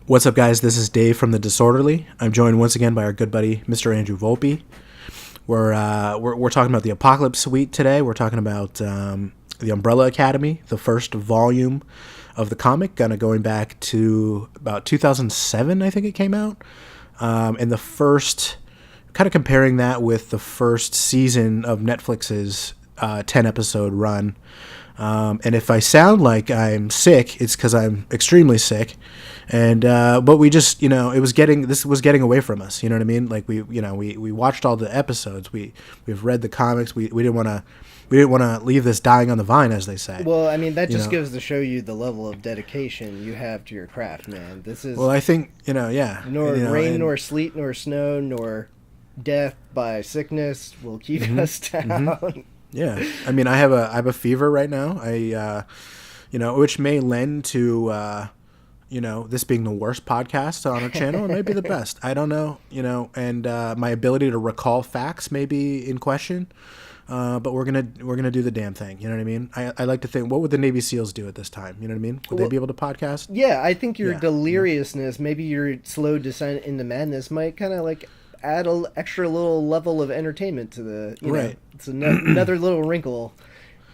What's up, guys? This is Dave from The Disorderly. I'm joined once again by our good buddy, Mr. Andrew Volpe. We're talking about the Apocalypse Suite today. We're talking about the Umbrella Academy, the first volume of the comic, kind of going back to about 2007, I think it came out. And the first, kind of comparing that with the first season of Netflix's 10-episode run. And if I sound like I'm sick, it's because I'm extremely sick. And but we just, this was getting away from us. You know what I mean? Like we watched all the episodes. We've read the comics. We didn't want to leave this dying on the vine, as they say. Well, I mean, that just goes to show you the level of dedication you have to your craft, man. This is... Well, I think, yeah. Nor rain, nor sleet, nor snow, nor death by sickness will keep us down. Mm-hmm. Yeah. I mean, I have a fever right now. Which may lend to, this being the worst podcast on our channel. It may be the best. I don't know, and my ability to recall facts may be in question. But we're gonna do the damn thing. You know what I mean? I like to think, what would the Navy SEALs do at this time? You know what I mean? Would they be able to podcast? Yeah, I think your deliriousness, maybe your slow descent into madness, might kind of like add an extra little level of entertainment to the. Right. It's another little wrinkle.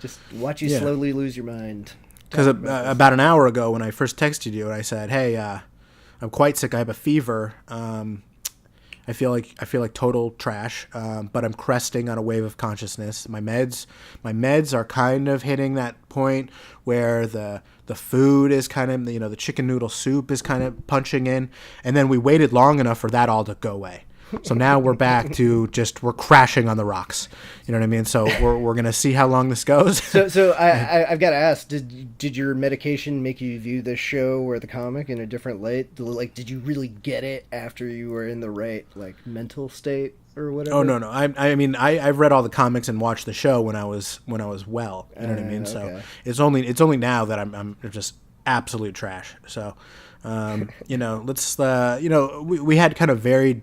Just watch you slowly lose your mind. Because about an hour ago, when I first texted you, and I said, "Hey, I'm quite sick. I have a fever. I feel like total trash, but I'm cresting on a wave of consciousness. My meds are kind of hitting that point where the food is kind of, the chicken noodle soup is kind of punching in, and then we waited long enough for that all to go away. So now we're back to we're crashing on the rocks. You know what I mean? So we're gonna see how long this goes. So I've got to ask, did your medication make you view this show or the comic in a different light? Like, did you really get it after you were in the right mental state or whatever? Oh no. I've read all the comics and watched the show when I was well. You know what I mean? Okay. So it's only now that I'm just absolute trash. So let's we had kind of varied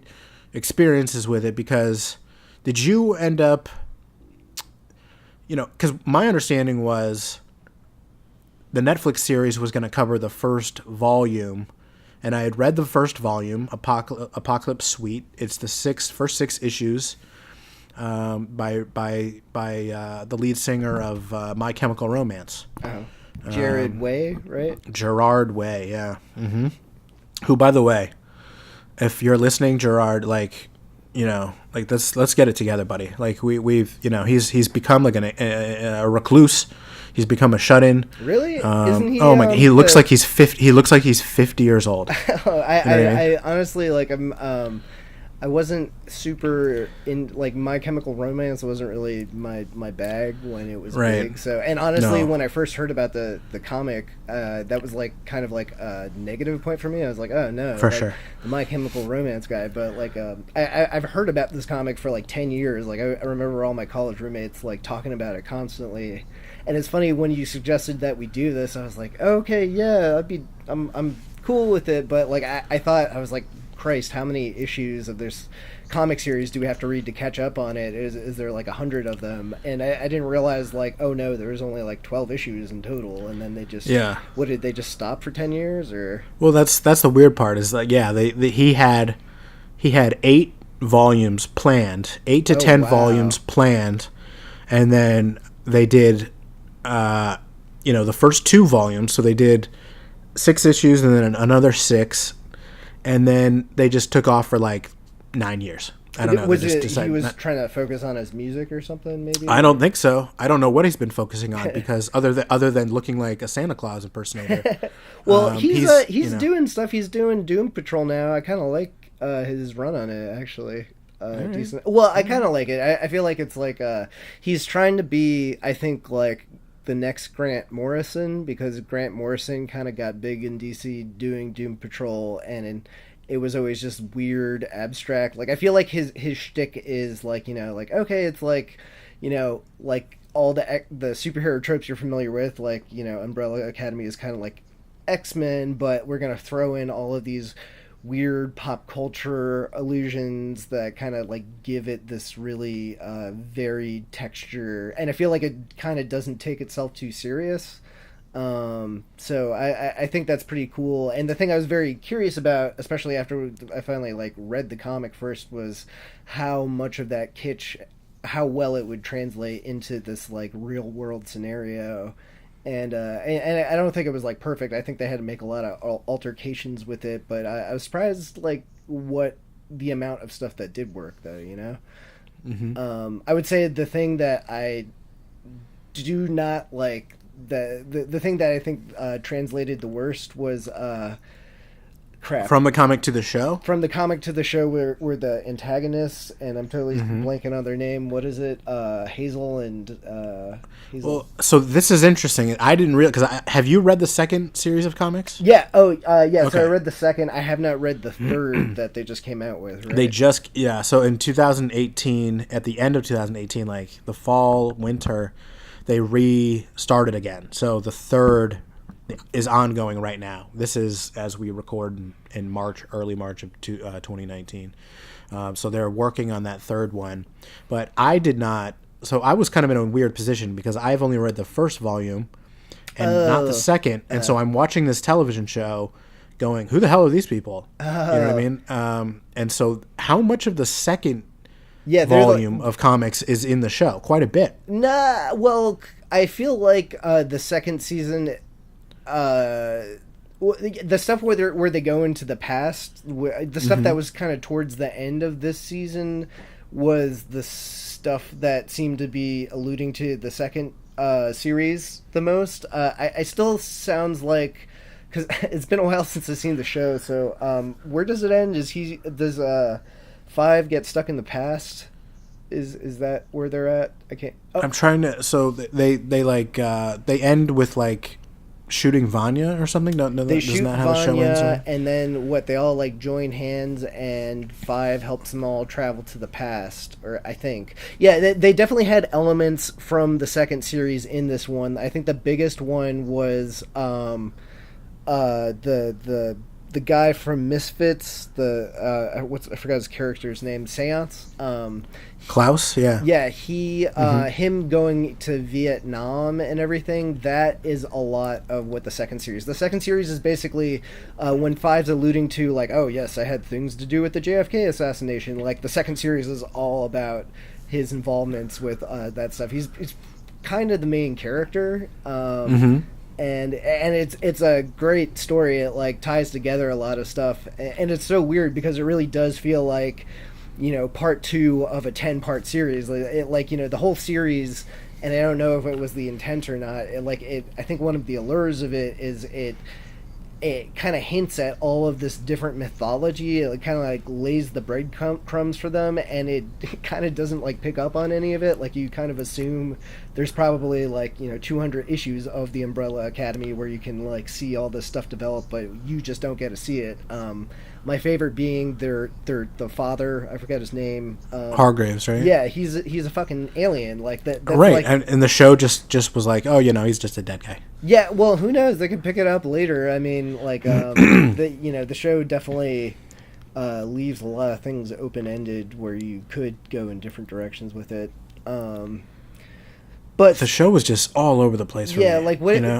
experiences with it, because did you end up, because my understanding was the Netflix series was going to cover the first volume, and I had read the first volume, Apocalypse Suite. It's the first six issues by the lead singer of My Chemical Romance. Jared Way, right? Gerard Way, yeah. Mm-hmm. Who, by the way, if you're listening, Gerard, let's get it together, buddy. Like we've he's become like a recluse. He's become a shut-in. Really? Isn't he? Oh my God, he looks like he's 50. He looks like he's 50 years old. I honestly I wasn't super in My Chemical Romance wasn't really my bag when it was big. So, and honestly, when I first heard about the comic, that was kind of a negative point for me. I was like, oh no, for sure, the My Chemical Romance guy. But I've heard about this comic for 10 years. I remember all my college roommates talking about it constantly. And it's funny, when you suggested that we do this, I was like, okay, yeah, I'm cool with it. But I thought, I was like, Christ, how many issues of this comic series do we have to read to catch up on it? Is there 100 of them? And I didn't realize oh no, there was only 12 issues in total, and then they just what did they just stop for 10 years or? Well, that's the weird part is he had 8 volumes planned, 8 to 10 volumes planned, and then they did the first 2 volumes, so they did 6 issues and then another 6. And then they just took off for 9 years. I don't know. He was trying to focus on his music or something, maybe? I don't think so. I don't know what he's been focusing on, because other than looking like a Santa Claus impersonator. Well, he's doing stuff. He's doing Doom Patrol now. I kind of like his run on it, actually. Decent. Well, I kind of like it. I feel like it's he's trying to be, I think, the next Grant Morrison, because Grant Morrison kind of got big in DC doing Doom Patrol, and it was always just weird, abstract. I feel like his shtick is okay, it's all the superhero tropes you're familiar with, Umbrella Academy is kind of like X-Men, but we're gonna throw in all of these weird pop culture allusions that kind of give it this really varied texture, and I feel like it kind of doesn't take itself too serious. So I think that's pretty cool. And the thing I was very curious about, especially after I finally like read the comic first, was how much of that kitsch, how well it would translate into this like real world scenario. And I don't think it was like perfect. I think they had to make a lot of altercations with it, but I was surprised like what the amount of stuff that did work though, you know? Mm-hmm. I would say the thing that I do not like, the thing that I think translated the worst was crap. From the comic to the show? From the comic to the show were the antagonists, and I'm totally blanking on their name. What is it? Hazel and Hazel. Well, so this is interesting. I didn't realize, because have you read the second series of comics? Yeah. Oh, yeah. Okay. So I read the second. I have not read the third that they just came out with. Right? They just, yeah. So in 2018, at the end of 2018, like the fall, winter, they restarted again. So the third is ongoing right now. This is as we record in March, early March of 2019. So they're working on that third one. But I did not. So I was kind of in a weird position because I've only read the first volume and not the second. And so I'm watching this television show going, who the hell are these people? You know what I mean? And so how much of the second volume of comics is in the show? Quite a bit. Nah, well, I feel like the second season, the stuff where they go into the past, the stuff that was kind of towards the end of this season was the stuff that seemed to be alluding to the second series the most. I still sounds like, because it's been a while since I've seen the show, so where does it end? Does Five get stuck in the past? Is that where they're at? I can't. Oh. I'm trying to. So they end with like shooting Vanya or something. No, they shoot that how the show ends? Right? And then they all like join hands, and Five helps them all travel to the past. Or I think, yeah, they definitely had elements from the second series in this one. I think the biggest one was the guy from Misfits, I forgot his character's name, Seance. Klaus, yeah. Yeah, him going to Vietnam and everything, that is a lot of what the second series. The second series is basically when Five's alluding to, like, oh, yes, I had things to do with the JFK assassination. Like, the second series is all about his involvements with that stuff. He's kind of the main character. And it's a great story. It like ties together a lot of stuff, and it's so weird because it really does feel like, you know, part 2 of a 10-part series. Like you know, the whole series, and I don't know if it was the intent or not. I think one of the allures of it is it kind of hints at all of this different mythology. It kind of like lays the breadcrumbs for them, and it kind of doesn't like pick up on any of it. Like you kind of assume there's probably like, you know, 200 issues of the Umbrella Academy where you can like see all this stuff develop, but you just don't get to see it. My favorite being the father. I forgot his name. Hargraves, right? Yeah, he's a fucking alien. Like that. Right, like, and the show just was like, oh, you know, he's just a dead guy. Yeah, well, who knows? They could pick it up later. I mean, like, the show definitely leaves a lot of things open-ended where you could go in different directions with it. But the show was just all over the place for me. Yeah, like what? You know,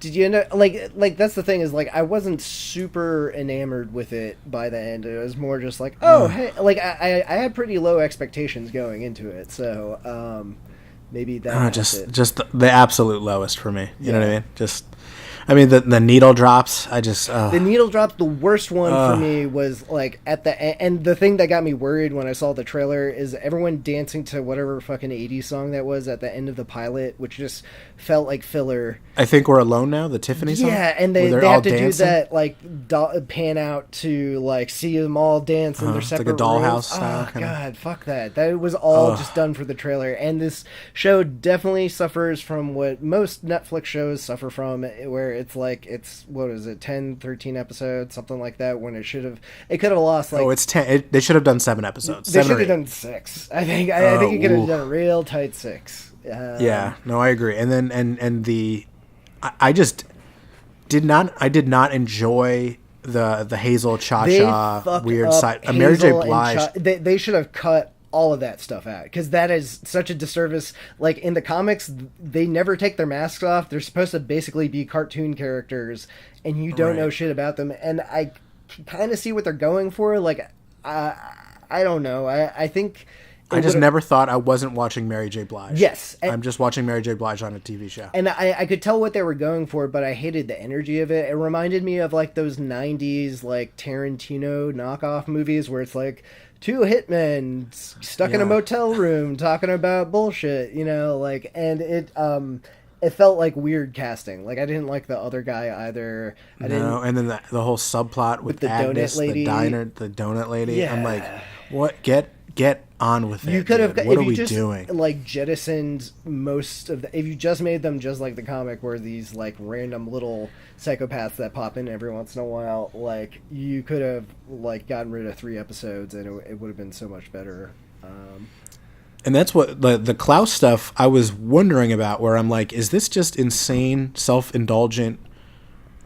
did you end up like that's the thing is like I wasn't super enamored with it by the end. It was more just like, oh hey, like I had pretty low expectations going into it, so maybe that just the absolute lowest for me. You know what I mean? Just. I mean, the needle drops, the needle drop, the worst one for me was, like, at the end. And the thing that got me worried when I saw the trailer is everyone dancing to whatever fucking 80s song that was at the end of the pilot, which just felt like filler. I Think We're Alone Now, the Tiffany song? Yeah, and they have to do that, like, pan out to, like, see them all dance in their separate like a dollhouse rooms. style. Oh, God, fuck that. That was all just done for the trailer. And this show definitely suffers from what most Netflix shows suffer from, where it's what is it, 10, 13 episodes, something like that, when it could have lost like... Oh, it's 10. They should have done 7 episodes. They should have done 6. I think you could have done a real tight 6. Yeah, no, I agree. And then I just did not enjoy the Hazel Cha-Cha weird side. Mary J. Blige. They should have cut all of that stuff out, because that is such a disservice. Like in the comics, they never take their masks off. They're supposed to basically be cartoon characters, and you don't know shit about them. And I kind of see what they're going for. Like, I don't know. I think I just never thought I wasn't watching Mary J. Blige. Yes. I'm just watching Mary J. Blige on a TV show. And I could tell what they were going for, but I hated the energy of it. It reminded me of like those 90s like Tarantino knockoff movies where it's like two hitmen stuck in a motel room talking about bullshit, you know, like, and it felt like weird casting. Like, I didn't like the other guy either. And then the whole subplot with the Agnes, donut lady. the donut lady. Yeah. I'm like, what? Get on with it. You could have. What are we just, doing? Like, jettisoned most of the. If you just made them just like the comic, where these like random little psychopaths that pop in every once in a while, like you could have like gotten rid of 3 episodes, and it would have been so much better. And that's what the Klaus stuff I was wondering about, where I'm like, is this just insane, self-indulgent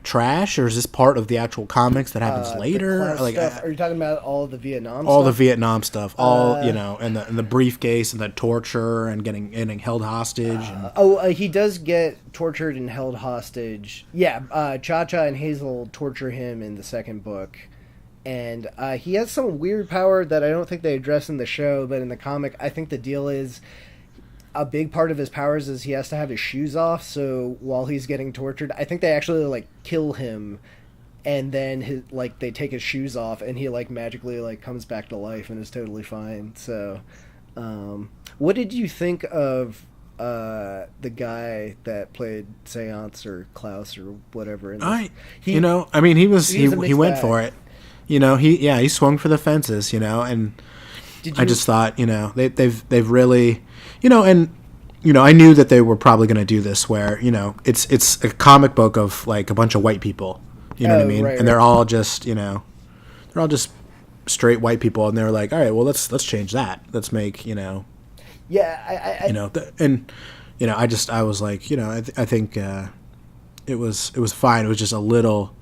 trash, or is this part of the actual comics that happens later? Like, are you talking about all the Vietnam all stuff? the Vietnam stuff, you know, and the briefcase and the torture and getting held hostage? He does get tortured and held hostage. Yeah, Cha-Cha and Hazel torture him in the second book. And he has some weird power that I don't think they address in the show, but in the comic, I think the deal is a big part of his powers is he has to have his shoes off. So while he's getting tortured, I think they actually like kill him, and then they take his shoes off, and he like magically like comes back to life and is totally fine. So, what did you think of the guy that played Seance or Klaus or whatever? He went for it. You know, he swung for the fences, you know, and I just thought, you know, they've really, you know, and, you know, I knew that they were probably going to do this where, you know, it's a comic book of like a bunch of white people, you know what I mean? Right, and they're all just, you know, they're all just straight white people, and they're like, all right, well, let's change that. Let's make, you know, I you know, and, you know, I was like, you know, I think it was fine. It was just a little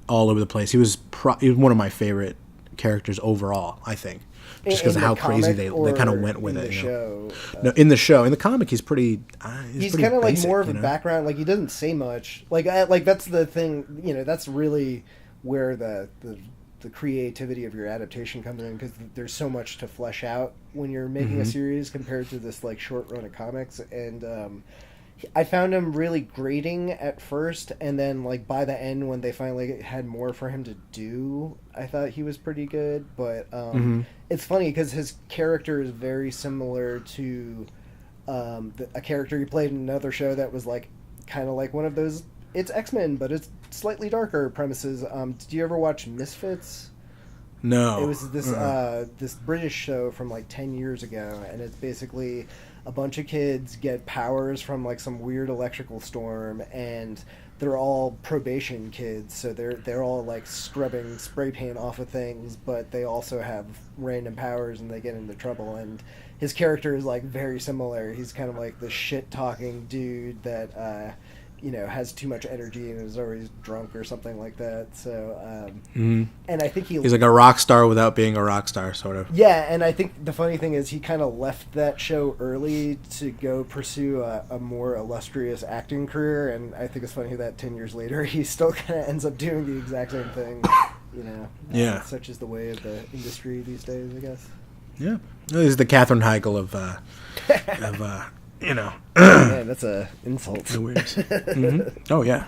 all over the place. He was one of my favorite characters overall, I think, just because of how crazy they kind of went with it. No, in the show, in the comic, he's pretty. He's kind of like more of a background. Like, he doesn't say much. Like that's the thing. You know, that's really where the creativity of your adaptation comes in, because there's so much to flesh out when you're making a series compared to this like short run of comics. And I found him really grating at first, and then like by the end, when they finally had more for him to do, I thought he was pretty good. But it's funny because his character is very similar to a character he played in another show that was like kind of like one of those. It's X-Men, but it's slightly darker premises. Did you ever watch Misfits? No. It was this this British show from like 10 years ago, and it's basically a bunch of kids get powers from like some weird electrical storm, and they're all probation kids, so they're all like scrubbing spray paint off of things, but they also have random powers and they get into trouble. And his character is like very similar. He's kind of like the shit talking dude that you know, has too much energy and is always drunk or something like that. So, and I think he's like a rock star without being a rock star, sort of. Yeah, and I think the funny thing is he kind of left that show early to go pursue a more illustrious acting career, and I think it's funny that 10 years later he still kind of ends up doing the exact same thing. You know, yeah. Such is the way of the industry these days, I guess. Yeah, he's the Katherine Heigl of you know. Man, that's a insult. The weirdest. Oh yeah,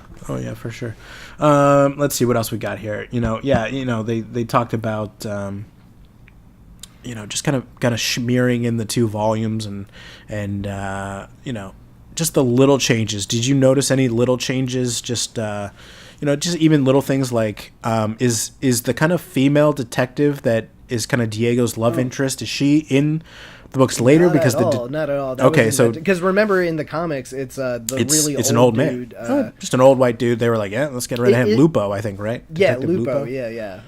for sure. Let's see what else we got here. You know, they talked about you know, just kind of smearing in the 2 volumes and you know, just the little changes. Did you notice any little changes? Just you know, just even little things like is the kind of female detective that is kind of Diego's love interest, is she in the books later? Not because not at all. Okay, so because remember in the comics, it's an old dude, man, just an old white dude. They were like, yeah, let's get rid of him. Lupo, I think, right? Yeah, Detective Lupo. Lupo? Yeah.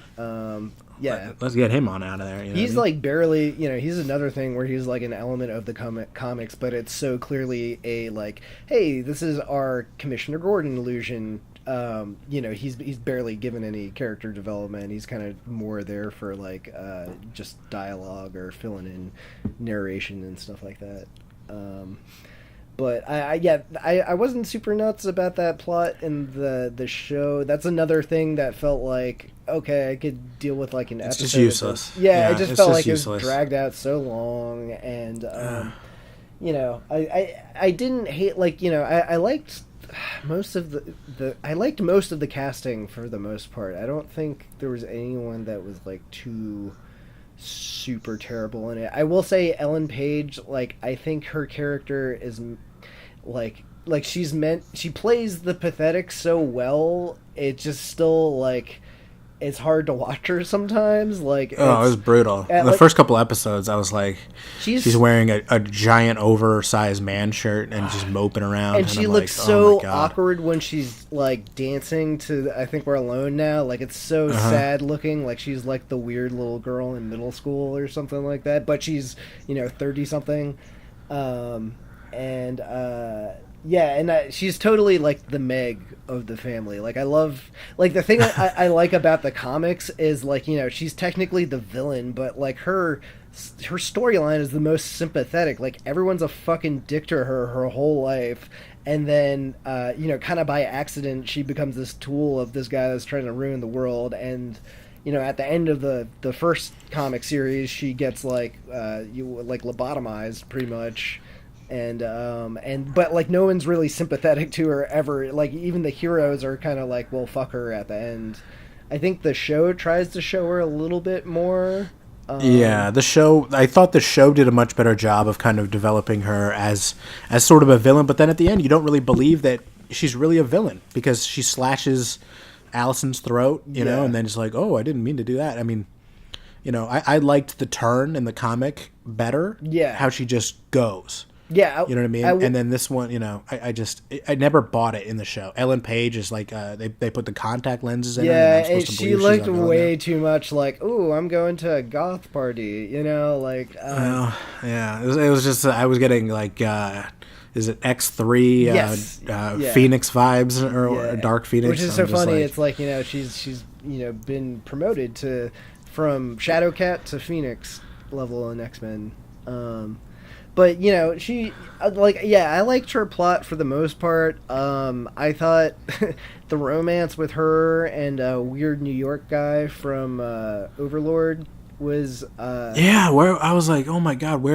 Yeah, let's get him on out of there. You know he's what I mean? like barely, you know, he's another thing where he's like an element of the comics, but it's so clearly a like, hey, this is our Commissioner Gordon illusion he's barely given any character development. He's kind of more there for like just dialogue or filling in narration and stuff like that. But I wasn't super nuts about that plot in the show. That's another thing that felt like, okay, I could deal with like an episode. It's just useless. It just felt like useless. It was dragged out so long, and I didn't hate, like, I liked most of the casting for the most part. I don't think there was anyone that was like too super terrible in it. I will say Ellen Page, like, I think her character is like she plays the pathetic so well, it just still, like, it's hard to watch her sometimes. Like, it was brutal. The first couple episodes, I was like, she's wearing a giant oversized man shirt and just moping around. And she looks so awkward when she's like dancing to I Think We're Alone Now. Like, it's so sad looking. Like, she's like the weird little girl in middle school or something like that. But she's 30 something, she's totally like the Meg of the family. Like, I love, like, the thing I like about the comics is, like, she's technically the villain, but like her storyline is the most sympathetic. Like, everyone's a fucking dick to her whole life, and then kind of by accident she becomes this tool of this guy that's trying to ruin the world. And at the end of the first comic series, she gets lobotomized pretty much. But like, no one's really sympathetic to her ever. Like, even the heroes are kind of like, well, fuck her at the end. I think the show tries to show her a little bit more. I thought the show did a much better job of kind of developing her as sort of a villain, but then at the end you don't really believe that she's really a villain because she slashes Allison's throat, and then it's like, oh, I didn't mean to do that. I mean, I liked the turn in the comic better. Yeah. How she just goes. Yeah, you know what I mean. And then this one, I never bought it in the show. Ellen Page is like, they put the contact lenses in her. Yeah, and she looked way too much like, ooh, I'm going to a goth party. Like. Yeah, it was just I was getting like, is it X3? Yes. Phoenix vibes or Dark Phoenix, which is so funny. Like, it's like she's been promoted from Shadowcat to Phoenix level in X-Men. But, she, I liked her plot for the most part. I thought the romance with her and a weird New York guy from Overlord was where I was like, oh my god,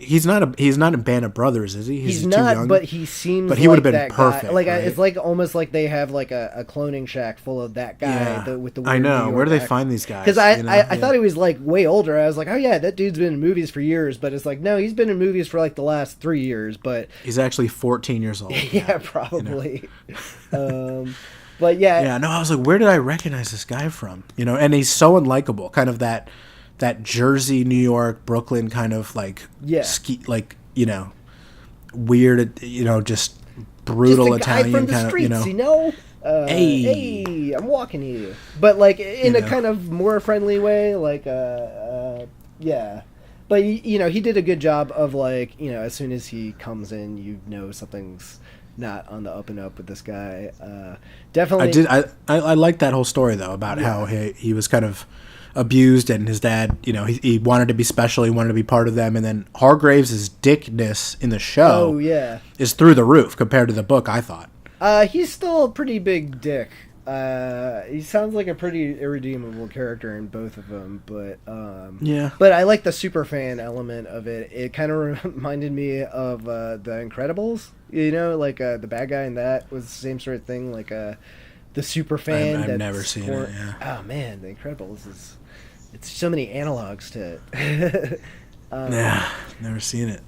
he's not in Band of Brothers, is he? He's not, too young. But he seems but he like would have been perfect. Like, right? It's like almost like they have like a cloning shack full of that guy with the weird I know. New York where do they find these guys? Because I thought he was like way older. I was like, oh yeah, that dude's been in movies for years. But it's like, no, he's been in movies for like the last 3 years. But he's actually 14 years old. Yeah, probably. But yeah, I was like, where did I recognize this guy from? And he's so unlikable, kind of that Jersey, New York, Brooklyn kind of like ski, like, weird, just brutal just Italian from the kind streets, of, hey, I'm walking here, but like in a kind of more friendly way, like But he did a good job of, like, as soon as he comes in, something's not on the up and up with this guy. Definitely, I liked that whole story though about how he was kind of abused, and his dad, he wanted to be special, he wanted to be part of them, and then Hargraves's dickness in the show is through the roof compared to the book, I thought. He's still a pretty big dick. He sounds like a pretty irredeemable character in both of them, but but I like the super fan element of it. It kind of reminded me of The Incredibles, like the bad guy in that was the same sort of thing, like the super fan. I've never seen it. Oh man, The Incredibles it's so many analogs to it. Never seen it.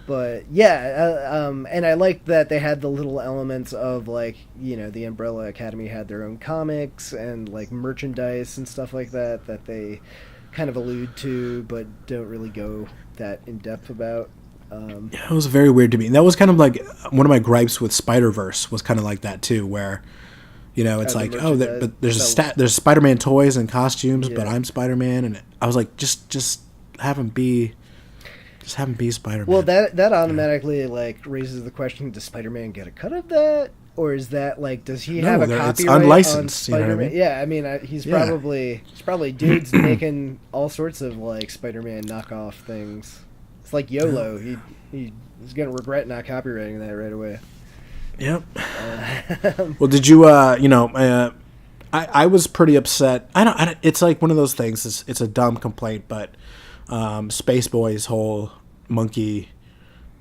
But and I liked that they had the little elements of, like, the Umbrella Academy had their own comics and like merchandise and stuff like that they kind of allude to but don't really go that in depth about. It was very weird to me. And that was kind of like one of my gripes with Spider-Verse was kind of like that too, where it's like, but there's Spider-Man toys and costumes, but I'm Spider-Man, and I was like, just have him be Just have him be Spider-Man. Well, that automatically like raises the question: does Spider-Man get a cut of that, or is that like does he have a copyright it's unlicensed, on Spider-Man? You know what I mean? Yeah, I mean he's probably dudes making all sorts of like Spider-Man knockoff things. It's like YOLO. He's gonna regret not copywriting that right away. Yep. Well, did you? I was pretty upset. I don't. It's like one of those things. It's a dumb complaint, but Space Boy's whole monkey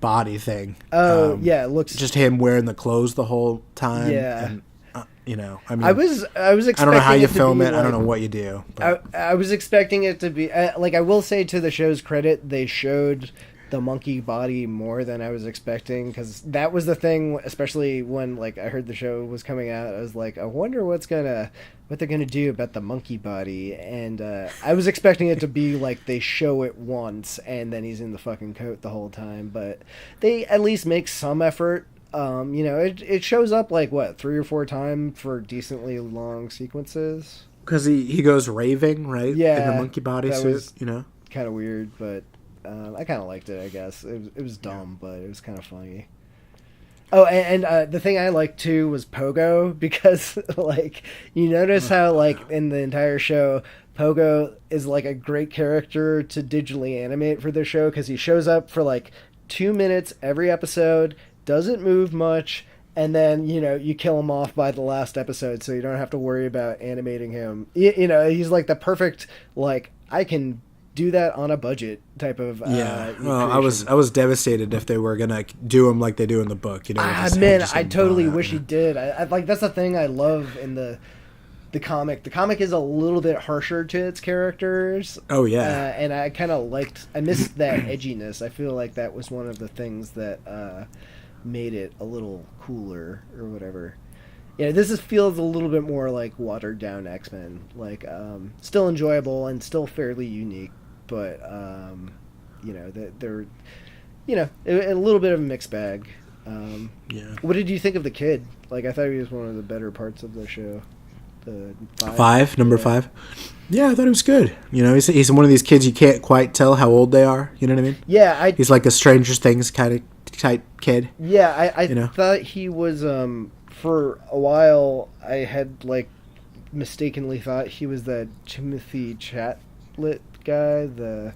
body thing. Oh yeah, it looks just him wearing the clothes the whole time. Yeah. And, I mean, I was expecting. I don't know how you it to film be it. like, I don't know what you do. But. I was expecting it to be like I will say to the show's credit, they showed the monkey body more than I was expecting, because that was the thing, especially when like I heard the show was coming out. I was like, I wonder what they're gonna do about the monkey body, and I was expecting it to be like they show it once and then he's in the fucking coat the whole time, but they at least make some effort. It shows up like what 3 or 4 times for decently long sequences, because he goes raving, right? Yeah, in the monkey bodysuit, kind of weird, but I kind of liked it, I guess. It was dumb, but it was kind of funny. Oh, and the thing I liked too was Pogo, because like you notice how like in the entire show Pogo is like a great character to digitally animate for the show, because he shows up for like 2 minutes every episode, doesn't move much, and then you kill him off by the last episode, so you don't have to worry about animating him. He's like the perfect like I can do that on a budget type of well, I was devastated if they were gonna do him like they do in the book. I totally wish he did. I like that's the thing I love in the comic. The comic is a little bit harsher to its characters. Oh yeah, and I kind of I missed that edginess. I feel like that was one of the things that made it a little cooler or whatever. Yeah, this feels a little bit more like watered down X-Men. Like still enjoyable and still fairly unique, but they're a little bit of a mixed bag. Yeah. What did you think of the kid? Like, I thought he was one of the better parts of the show. The number 5. Yeah, I thought it was good. He's one of these kids you can't quite tell how old they are. You know what I mean? Yeah, he's like a Stranger Things kind of type kid. Yeah, I thought he was. For a while, I had like mistakenly thought he was the Timothy Chalamet guy, the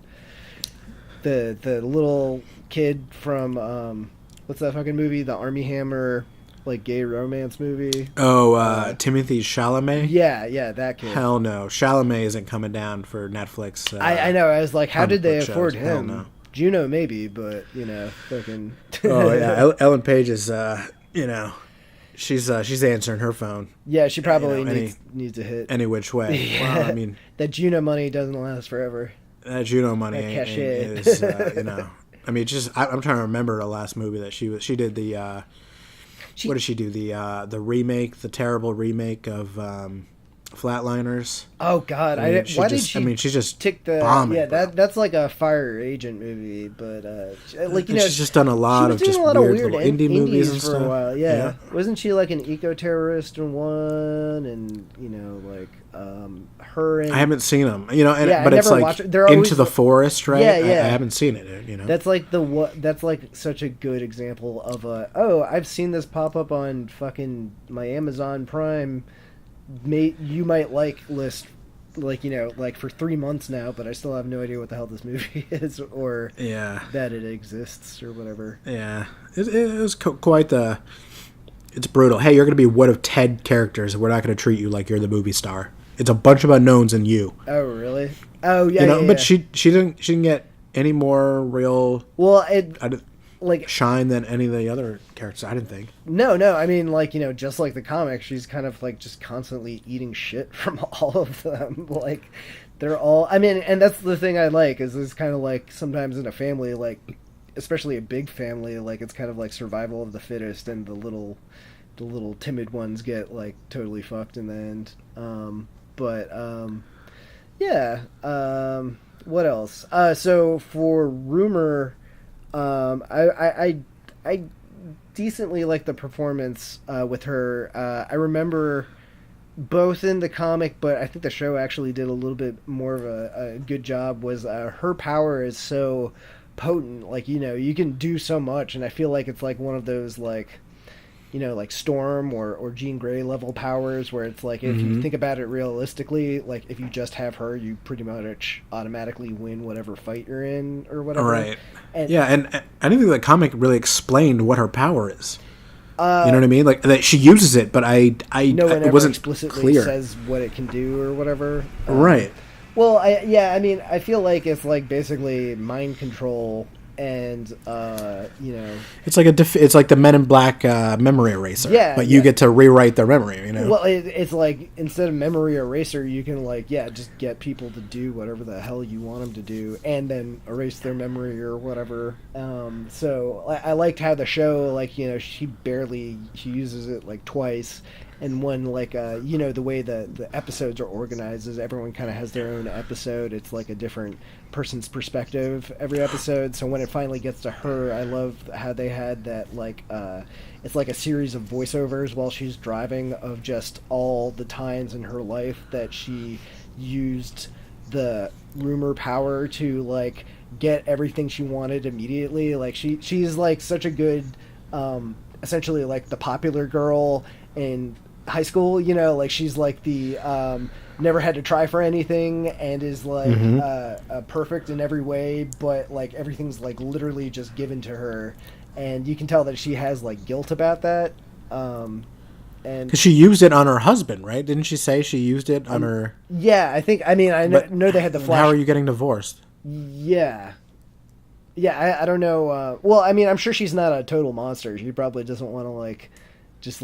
little kid from what's that fucking movie? The Armie Hammer like gay romance movie. Oh, Timothy Chalamet? Yeah, that kid. Hell no. Chalamet isn't coming down for Netflix. I know. I was like, how did they afford him? Hell no. Juno maybe, but fucking. Oh yeah, Ellen Page is she's answering her phone. Yeah, she probably needs a hit any which way. Yeah. Well, I mean, that Juno money doesn't last forever. That Juno money is I mean, I'm trying to remember the last movie that she did the. What did she do? The remake, the terrible remake of Flatliners. Oh God! She just tick the bombing, that's like a fire agent movie, but she's just done a lot of just weird indie movies and for stuff a while. Yeah, wasn't she like an eco-terrorist in one? And her. And, I haven't seen them, but it's like Into the Forest, right? Yeah. I haven't seen it. That's like that's like such a good example of I've seen this pop up on fucking my Amazon Prime. You might list like for 3 months now, but I still have no idea what the hell this movie is or that it exists or whatever. Yeah, it was quite the. It's brutal. Hey, you're going to be one of 10 characters, and we're not going to treat you like you're the movie star. It's a bunch of unknowns in you. Oh really? Oh yeah. But she didn't get any more real. Well, shine than any of the other characters, I didn't think. No, I mean, just like the comic, she's kind of like just constantly eating shit from all of them. Like, they're all, I mean, and that's the thing I like, is it's kind of like sometimes in a family, like, especially a big family, like, it's kind of like survival of the fittest, and the little timid ones get, like, totally fucked in the end. What else? So for Rumor, I decently like the performance with her. I remember both in the comic, but I think the show actually did a little bit more of a good job. Was her power is so potent. Like, you can do so much, and I feel like it's like one of those like, like Storm or Jean Grey level powers, where it's like if you think about it realistically, like if you just have her, you pretty much automatically win whatever fight you're in or whatever. Right. And I didn't think the comic really explained what her power is. You know what I mean? Like that she uses it, but no one it wasn't explicitly clear. says what it can do or whatever. Right. Well, I feel like it's like basically mind control. And it's like it's like the Men in Black memory eraser. Yeah, but you get to rewrite their memory. Well, it's like instead of memory eraser, you can just get people to do whatever the hell you want them to do, and then erase their memory or whatever. So I liked how the show, she uses it like twice. And one, the way the episodes are organized is everyone kind of has their own episode. It's like a different person's perspective every episode. So when it finally gets to her, I love how they had that, it's like a series of voiceovers while she's driving of just all the times in her life that she used the rumor power to, get everything she wanted immediately. Like, she's, such a good, essentially, the popular girl in high school, she's the never had to try for anything and is perfect in every way, but everything's literally just given to her, and you can tell that she has guilt about that, and because she used it on her husband, right? Didn't she say she used it on her? Yeah, I know they had the flash. How are you getting divorced? Yeah, I don't know. Well, I'm sure she's not a total monster. She probably doesn't want to just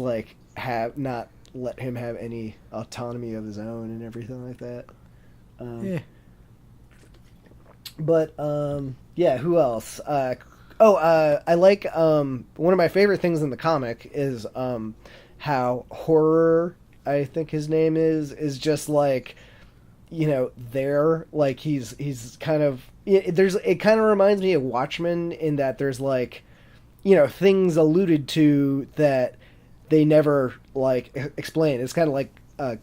have not let him have any autonomy of his own and everything like that. But who else? I like one of my favorite things in the comic is how Horror, I think his name is just there, he's kind of it kind of reminds me of Watchmen in that there's things alluded to that they never explain. It's kind of like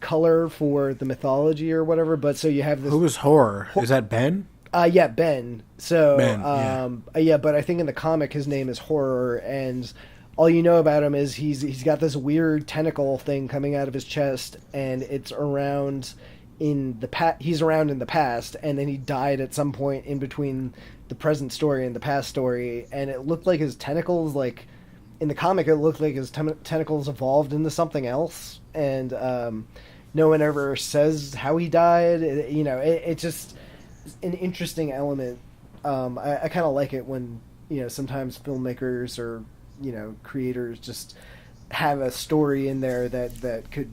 color for the mythology or whatever. But so you have this. Who is Horror? Is that Ben? Yeah, Ben. So Ben, but I think in the comic his name is Horror, and all you know about him is he's got this weird tentacle thing coming out of his chest, and it's around in the he's around in the past, and then he died at some point in between the present story and the past story, and it looked like his tentacles in the comic, it looked like his tentacles evolved into something else, and no one ever says how he died. It's just an interesting element. I kind of like it when sometimes filmmakers or creators just have a story in there that could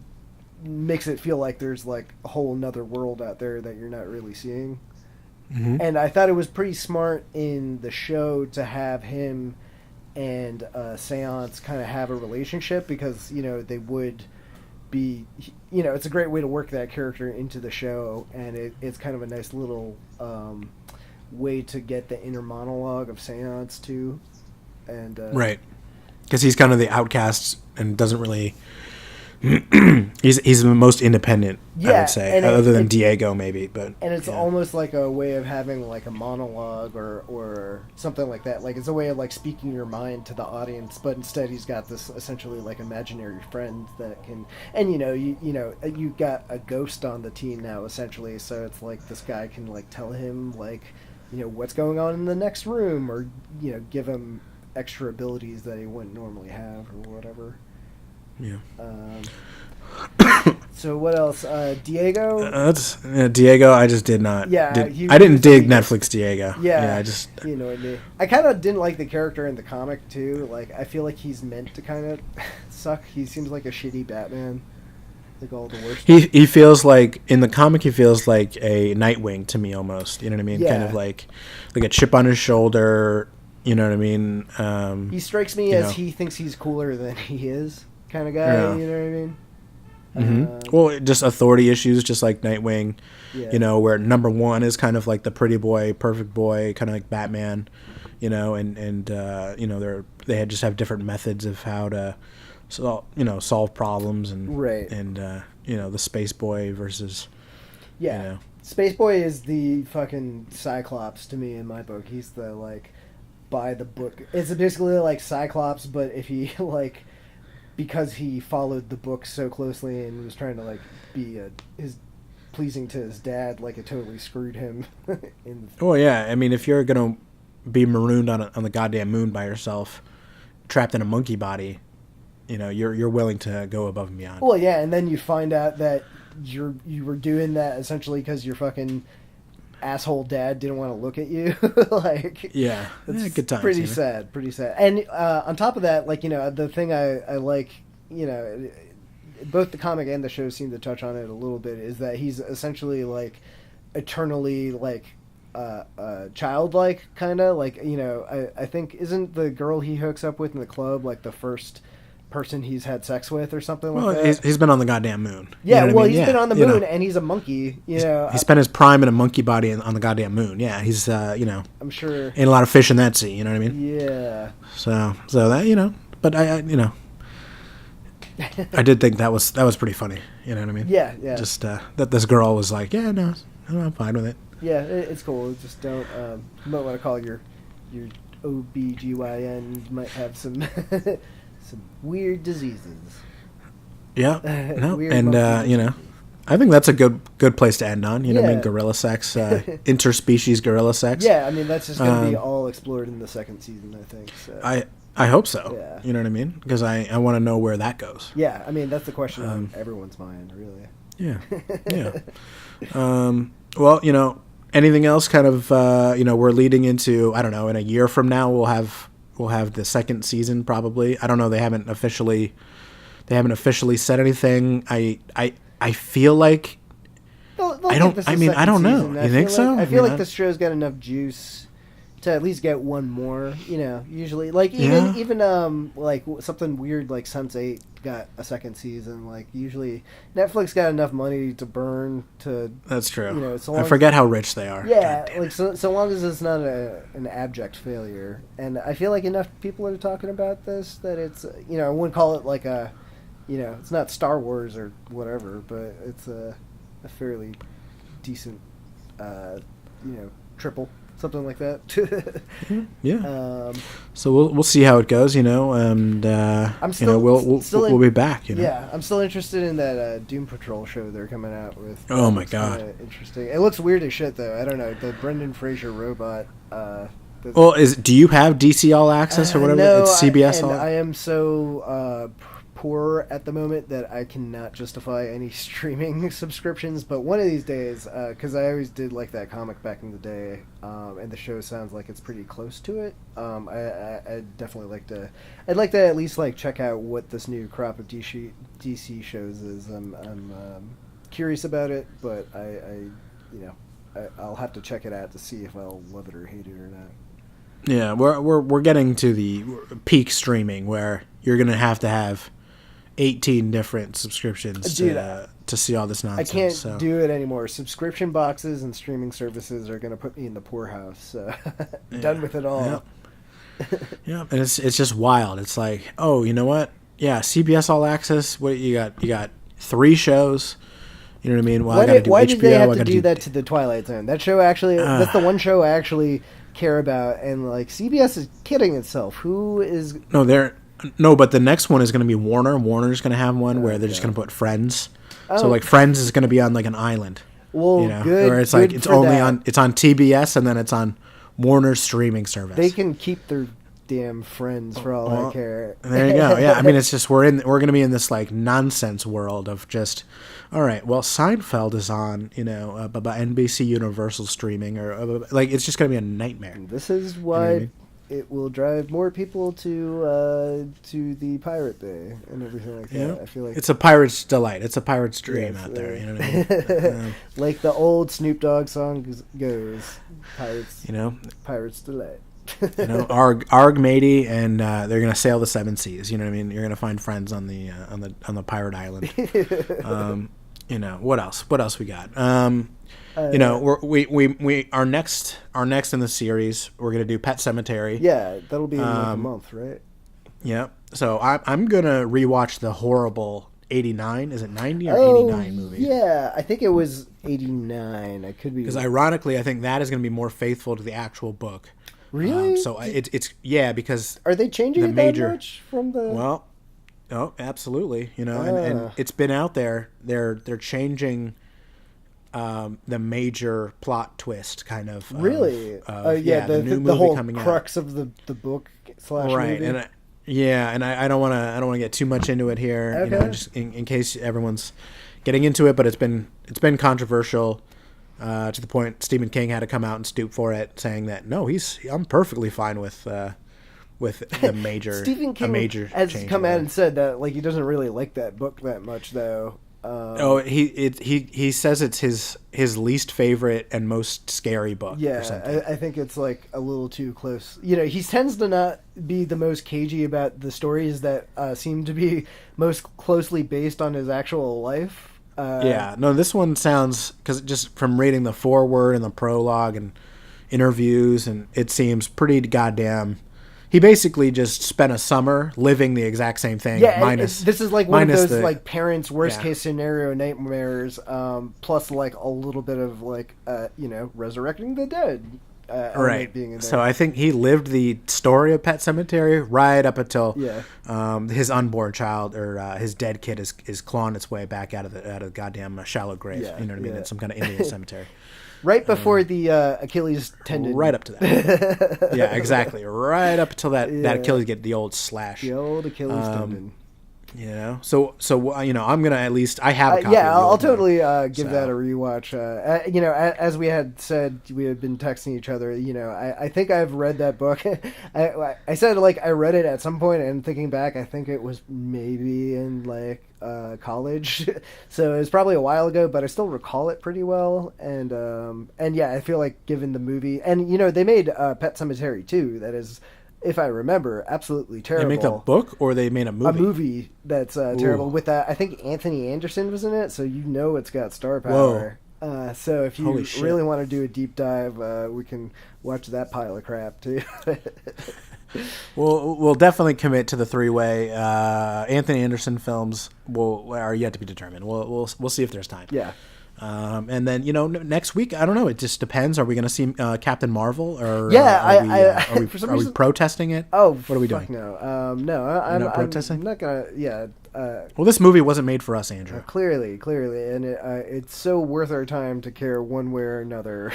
makes it feel like there's a whole nother world out there that you're not really seeing. Mm-hmm. And I thought it was pretty smart in the show to have him and Seance kind of have a relationship, because they would be it's a great way to work that character into the show, and it's kind of a nice little way to get the inner monologue of Seance too. And right, because he's kind of the outcast and doesn't really he's the most independent, I would say, other than Diego maybe. But it's almost like a way of having a monologue or something like that. It's a way of speaking your mind to the audience, but instead he's got this essentially imaginary friend that can, and you got a ghost on the team now essentially, so it's this guy can tell him what's going on in the next room, or give him extra abilities that he wouldn't normally have or whatever. Yeah. So what else? Diego. Diego. I just did not. Yeah. I didn't dig Netflix Diego. Yeah. I just. He annoyed me. I kind of didn't like the character in the comic too. I feel like he's meant to kind of suck. He seems like a shitty Batman. All the worst. He feels like in the comic he feels like a Nightwing to me almost. You know what I mean? Yeah. Kind of like a chip on his shoulder. You know what I mean? He strikes me as he thinks he's cooler than he is. Kind of guy, yeah. You know what I mean? Mm-hmm. Well, just authority issues, just like Nightwing. Yeah. Where number one is kind of like the pretty boy, perfect boy, kind of like Batman. And they just have different methods of how to, solve problems, and right. And the space boy versus, Spaceboy is the fucking Cyclops to me in my book. He's the, like, by the book. It's basically like Cyclops, but if he, like, because he followed the book so closely and was trying to, like, be his pleasing to his dad, like, it totally screwed him. Well, yeah. I mean, if you're gonna be marooned on the goddamn moon by yourself, trapped in a monkey body, you know, you're willing to go above and beyond. Well, yeah, and then you find out that you were doing that essentially because your fucking asshole dad didn't want to look at you. Like, yeah, good times. Pretty sad. And on top of that, like, you know, the thing I like, you know, both the comic and the show seem to touch on it a little bit, is that he's essentially, like, eternally, like, childlike, kind of, like, you know, I think, isn't the girl he hooks up with in the club, like, the first person he's had sex with or something like that? He's been on the goddamn moon. Yeah, he's been on the moon, and he's a monkey, you know. He spent his prime in a monkey body on the goddamn moon. Yeah, he's, you know. I'm sure. Ain't a lot of fish in that sea, you know what I mean? Yeah. So that, you know, but I you know, I did think that was pretty funny, you know what I mean? Yeah. Just, that this girl was like, yeah, no, I'm fine with it. Yeah, it's cool. Just don't, you might want to call your OBGYN. You might have some some weird diseases. Yeah, no, and you know, I think that's a good place to end on. You know what I mean? Gorilla sex, interspecies gorilla sex. Yeah, I mean, that's just going to be all explored in the second season, I think. So. I hope so. Yeah. You know what I mean? Because I want to know where that goes. Yeah, I mean, that's the question on everyone's mind, really. Yeah, yeah. Well, you know, anything else? Kind of, you know, we're leading into, I don't know, in a year from now we'll have the second season probably. I don't know. They haven't officially said anything. I feel like they'll I don't. I mean, I don't know. Season. You think so? I feel like this show's got enough juice to at least get one more. You know, usually, like, even like something weird like Sense8 got a second season. Like, usually Netflix got enough money to burn to. That's true. You know, I forget how rich they are. Yeah, like so long as it's not an abject failure, and I feel like enough people are talking about this that it's, you know, I wouldn't call it like a, you know, it's not Star Wars or whatever, but it's a fairly decent, you know, triple. Something like that. Yeah. So we'll see how it goes, you know, and you know, we'll be back. You know. Yeah, I'm still interested in that Doom Patrol show they're coming out with. Oh my god! Interesting. It looks weird as shit though. I don't know, the Brendan Fraser robot. Well, do you have DC All Access or whatever? No, it's CBS All. I am so poor at the moment that I cannot justify any streaming subscriptions. But one of these days, because I always did like that comic back in the day, and the show sounds like it's pretty close to it. I'd definitely like to. I'd like to at least like check out what this new crop of DC shows is. I'm curious about it, but I'll have to check it out to see if I'll love it or hate it or not. Yeah, we're getting to the peak streaming where you're gonna have 18 different subscriptions to see all this nonsense. I can't do it anymore. Subscription boxes and streaming services are going to put me in the poorhouse. So done with it all. Yeah, and it's just wild. It's like, oh, you know what? Yeah, CBS All Access. What you got? You got 3 shows. You know what I mean? Well, why did they have to do that to the Twilight Zone? That show actually, that's the one show I actually care about. And like CBS is kidding itself. Who is? No, but the next one is going to be Warner. Warner's going to have one where they're just going to put Friends. So like Friends is going to be on like an island. Well, you know, good. Or it's like it's only on TBS and then it's on Warner's streaming service. They can keep their damn Friends for all I care. There you go. Yeah, I mean, it's just we're going to be in this like nonsense world of just, all right. Well, Seinfeld is on, you know, NBC Universal streaming or like it's just going to be a nightmare. This is why. You know, it will drive more people to the Pirate Bay and everything like that. Yeah. I feel like it's a pirate's delight. It's a pirate's dream out there. You know what I mean? Like the old Snoop Dogg song goes, "Pirates, you know, pirate's delight." You know, arg matey, and they're gonna sail the 7 seas. You know what I mean? You're gonna find friends on the pirate island. You know, what else? What else we got? You know, we our next in the series, we're gonna do Pet Sematary. Yeah, that'll be in like a month, right? Yeah. So I'm gonna rewatch the horrible '89. Is it '90 or '89 movie? Yeah, I think it was '89. I could be, because ironically, I think that is going to be more faithful to the actual book. Really? So it's because are they changing the it major, that much from the? Well, oh, absolutely. And it's been out there. They're changing the major plot twist kind of. Really? The new movie the whole coming crux out. of the book / right, movie. and I don't want to get too much into it here. Okay. Just in case everyone's getting into it, but it's been controversial. To the point Stephen King had to come out and stoop for it, saying that no, I'm perfectly fine with the major Stephen King has come out and said that he doesn't really like that book that much though. He says it's his least favorite and most scary book. Yeah, or something. I think it's a little too close. He tends to not be the most cagey about the stories that seem to be most closely based on his actual life. This one sounds, because just from reading the foreword and the prologue and interviews, and it seems pretty goddamn. He basically just spent a summer living the exact same thing. Yeah, this is one of those parents' worst case scenario nightmares, plus a little bit of resurrecting the dead. Right. Being in there. So I think he lived the story of Pet Sematary right up until his unborn child or his dead kid is clawing its way back out of the goddamn shallow grave. Yeah, you know what I mean? In some kind of Indian cemetery. Right before the Achilles tendon. Right up to that. Yeah, exactly. Right up until that Achilles get the old slash. The old Achilles tendon. So I'm gonna at least I have a copy. I'll totally give that a rewatch. As we had said, we had been texting each other. I think I've read that book. I said I read it at some point, and thinking back, I think it was maybe in college, so it was probably a while ago. But I still recall it pretty well, and I feel like given the movie, and they made Pet Sematary too. That is. If I remember, absolutely terrible. They made the book, or they made a movie? A movie that's terrible. With I think Anthony Anderson was in it, so it's got star power. So if you really want to do a deep dive, we can watch that pile of crap too. We'll definitely commit to the three-way. Anthony Anderson films are yet to be determined. We'll see if there's time. Yeah. And then next week, I don't know. It just depends. Are we going to see Captain Marvel, or are we protesting it? Oh, what are we doing? No, no, I'm not protesting. I'm not gonna. Yeah. Well, this movie wasn't made for us, Andrew. Clearly, and it's so worth our time to care one way or another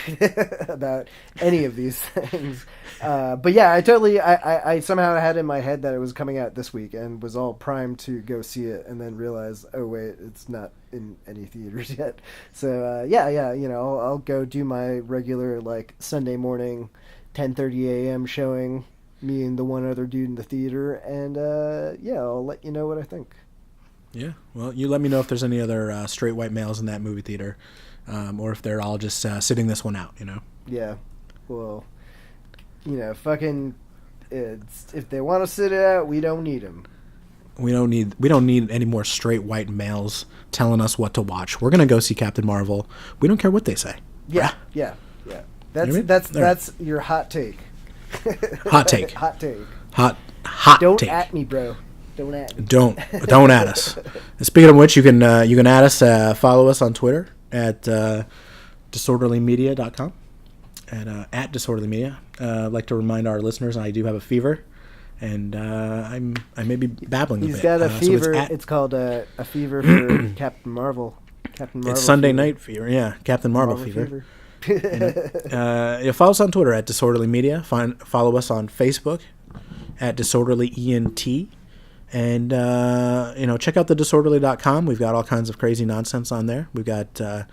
about any of these things. But yeah, I somehow had in my head that it was coming out this week and was all primed to go see it, and then realized, oh wait, it's not in any theaters yet. So I'll go do my regular Sunday morning, 10:30 a.m. showing. Me and the one other dude in the theater, and I'll let you know what I think. Yeah, well, you let me know if there's any other straight white males in that movie theater, or if they're all just sitting this one out. Yeah, well, fucking, if they want to sit it out, we don't need them. We don't need any more straight white males telling us what to watch. We're gonna go see Captain Marvel. We don't care what they say. Yeah. That's your hot take. Hot take. Hot take. Hot Don't take. at me, bro. Don't at me. Don't at us. And speaking of which, you can add us, follow us on Twitter at disorderlymedia.com and at disorderlymedia. I'd like to remind our listeners I do have a fever, and I may be babbling a bit. He's got a fever. It's called a fever for Captain Marvel. It's Sunday night fever. Yeah, Captain Marvel fever. Follow us on Twitter at Disorderly Media. Follow us on Facebook at Disorderly ENT, and check out the disorderly.com. We've got all kinds of crazy nonsense on there. We've got a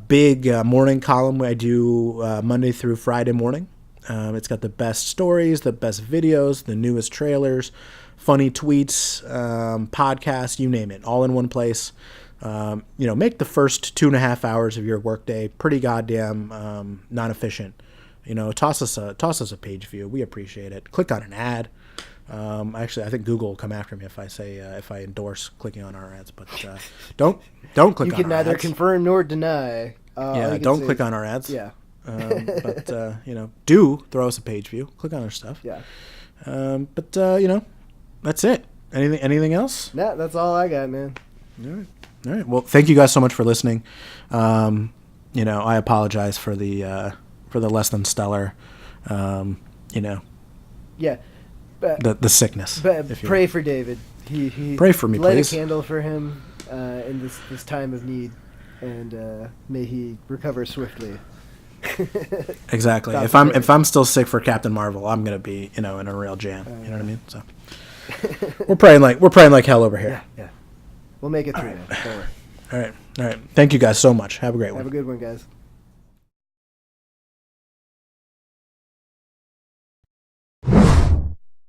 big morning column I do Monday through Friday morning. It's got the best stories, the best videos, the newest trailers, funny tweets, podcasts, you name it, all in one place. Make the first 2.5 hours of your workday pretty goddamn non-efficient. Toss us a page view. We appreciate it. Click on an ad. Actually, I think Google will come after me if I say if I endorse clicking on our ads. But don't click on our ads. You can neither confirm nor deny. Don't click on our ads. Yeah. But do throw us a page view. Click on our stuff. Yeah. But that's it. Anything else? Nah, that's all I got, man. All right. Well, thank you guys so much for listening. I apologize for the less than stellar, Yeah. the sickness. Pray for David. He pray for me, light please. a candle for him in this time of need, and may he recover swiftly. Exactly. If I'm still sick for Captain Marvel, I'm gonna be in a real jam. You know what I mean? So we're praying like hell over here. Yeah. We'll make it through. All right. Thank you guys so much. Have a great one. Have a good one, guys.